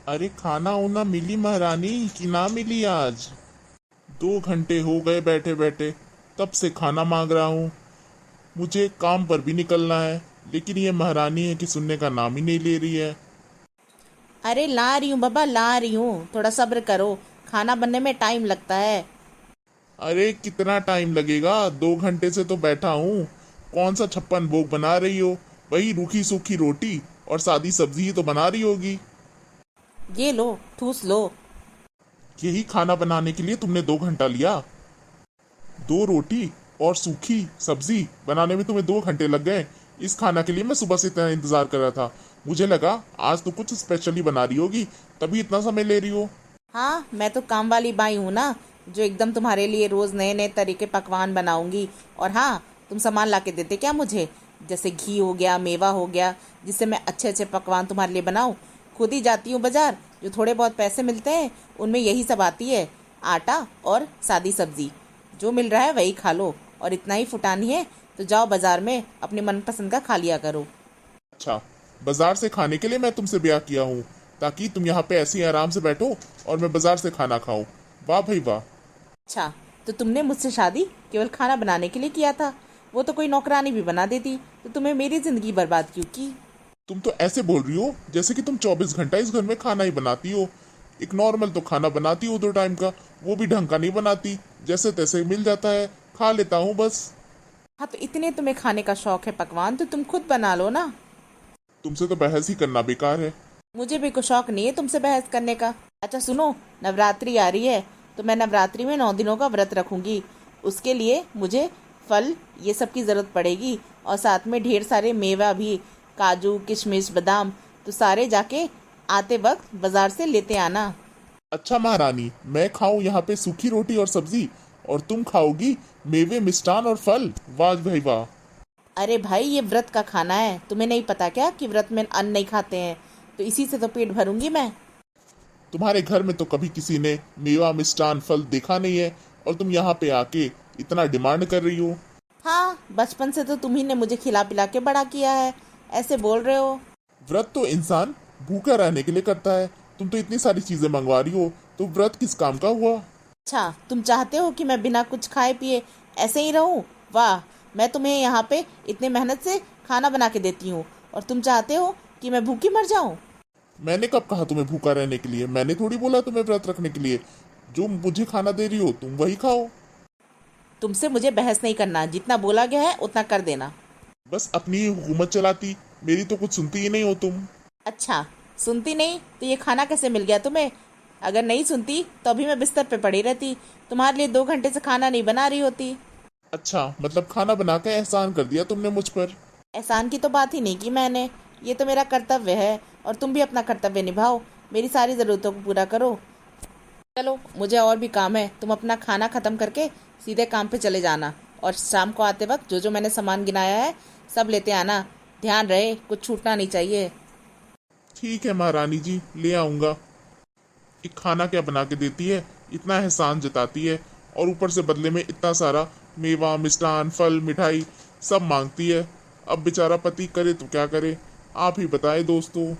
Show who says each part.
Speaker 1: अरे खाना उना मिली महारानी कि ना मिली आज? 2 घंटे हो गए बैठे बैठे, तब से खाना मांग रहा हूँ। मुझे काम पर भी निकलना है, लेकिन ये महारानी है कि सुनने का नाम ही नहीं ले रही है।
Speaker 2: अरे ला रही हूँ बाबा, ला रही हूँ, थोड़ा सब्र करो। खाना बनने में टाइम लगता है।
Speaker 1: अरे कितना टाइम लगेगा, 2 घंटे से तो बैठा हूँ। कौन सा 56 भोग बना रही हो? वही रूखी सूखी रोटी और सादी सब्जी ही तो बना रही होगी।
Speaker 2: ये लो, ठूस लो।
Speaker 1: यही खाना बनाने के लिए तुमने 2 घंटा लिया? 2 रोटी और सूखी सब्जी बनाने में तुम्हें 2 घंटे लग गए। इस खाना के लिए मैं सुबह से इतना इंतजार कर रहा था। मुझे लगा आज तो कुछ स्पेशली बना रही होगी, तभी इतना समय ले रही हो।
Speaker 2: हाँ, मैं तो काम वाली बाई हूँ ना, जो एकदम तुम्हारे लिए रोज नए नए तरीके पकवान बनाऊंगी। और हाँ, तुम सामान ला के देते क्या मुझे? जैसे घी हो गया, मेवा हो गया, जिससे मैं अच्छे अच्छे पकवान तुम्हारे लिए बनाऊं। खुद ही जाती हूँ बाजार, जो थोड़े बहुत पैसे मिलते हैं उनमें यही सब आती है। आटा और सादी सब्जी, जो मिल रहा है वही खा लो। और इतना ही फुटानी है तो जाओ बाजार में अपने मनपसंद का खा लिया करो।
Speaker 1: अच्छा, बाजार से खाने के लिए मैं तुमसे ब्याह किया हूँ, ताकि तुम यहाँ पे ऐसे ही आराम से बैठो और मैं बाजार से खाना खाऊं। वाह भाई वाह।
Speaker 2: अच्छा, तो तुमने मुझसे शादी केवल खाना बनाने के लिए किया था? वो तो कोई नौकरानी भी बना देती, तो तुम्हें मेरी जिंदगी बर्बाद क्यों की?
Speaker 1: तुम तो ऐसे बोल रही हो जैसे कि तुम 24 घंटा इस घर में खाना ही बनाती हो। एक नॉर्मल तो खाना बनाती हो 2 टाइम का, वो भी ढंग का नहीं बनाती। जैसे तैसे मिल जाता है, खा लेता हूँ बस।
Speaker 2: हाँ, तो इतने तुम्हें खाने का शौक है पकवान, तो तुम खुद बना लो ना।
Speaker 1: तुमसे तो बहस ही करना बेकार है।
Speaker 2: मुझे भी कुछ शौक नहीं है तुमसे बहस करने का। अच्छा सुनो, नवरात्रि आ रही है, तो मैं नवरात्रि में 9 दिनों का व्रत रखूंगी। उसके लिए मुझे फल ये सब की जरूरत पड़ेगी, और साथ में ढेर सारे मेवा भी, काजू किशमिश बादाम। तो सारे जाके आते वक्त बाजार से लेते आना।
Speaker 1: अच्छा महारानी, मैं खाऊं यहाँ पे सूखी रोटी और सब्जी, और तुम खाओगी मेवे मिष्ठान और फल? वाह भाई वाह।
Speaker 2: अरे भाई, ये व्रत का खाना है, तुम्हें नहीं पता क्या कि व्रत में अन्न नहीं खाते हैं? तो इसी से तो पेट भरूंगी मैं।
Speaker 1: तुम्हारे घर में तो कभी किसी ने मेवा मिष्ठान फल देखा नहीं है, और तुम यहाँ पे आके इतना डिमांड कर रही हो।
Speaker 2: हाँ, बचपन से तो तुम्ही ने मुझे खिला पिला के बड़ा किया है, ऐसे बोल रहे हो?
Speaker 1: व्रत तो इंसान भूखा रहने के लिए करता है। तुम तो इतनी सारी चीजें मंगवा रही हो, तो व्रत किस काम का हुआ?
Speaker 2: अच्छा, तुम चाहते हो कि मैं बिना कुछ खाए पिए ऐसे ही रहूं? वाह, मैं तुम्हें यहाँ पे इतने मेहनत से खाना बना के देती हूँ, और तुम चाहते हो कि मैं भूखी मर जाऊं?
Speaker 1: मैंने कब कहा तुम्हें भूखा रहने के लिए? मैंने थोड़ी बोला तुम्हें व्रत रखने के लिए। जो मुझे खाना दे रही हो तुम वही खाओ।
Speaker 2: तुमसे मुझे बहस नहीं करना, जितना बोला गया है उतना कर देना।
Speaker 1: बस अपनी ही हुकूमत चलाती, मेरी तो कुछ सुनती ही नहीं हो तुम।
Speaker 2: अच्छा, सुनती नहीं तो ये खाना कैसे मिल गया तुम्हें? अगर नहीं सुनती तो अभी मैं बिस्तर पे पड़ी रहती, तुम्हारे लिए 2 घंटे से खाना नहीं बना रही होती।
Speaker 1: अच्छा, मतलब खाना बना के एहसान कर दिया तुमने मुझ पर।
Speaker 2: एहसान की तो बात ही नहीं की मैंने, ये तो मेरा कर्तव्य है। और तुम भी अपना कर्तव्य निभाओ, मेरी सारी ज़रूरतों को पूरा करो। चलो, मुझे और भी काम है, तुम अपना खाना ख़त्म करके सीधे काम पे चले जाना। और शाम को आते वक्त जो जो मैंने सामान गिनाया है सब लेते आना। ध्यान रहे, कुछ छूटना नहीं चाहिए।
Speaker 1: ठीक है महारानी जी, ले आऊंगा। एक खाना क्या बना के देती है, इतना एहसान जताती है, और ऊपर से बदले में इतना सारा मेवा मिष्ठान फल मिठाई सब मांगती है। अब बेचारा पति करे तो क्या करे, आप ही बताए दोस्तों।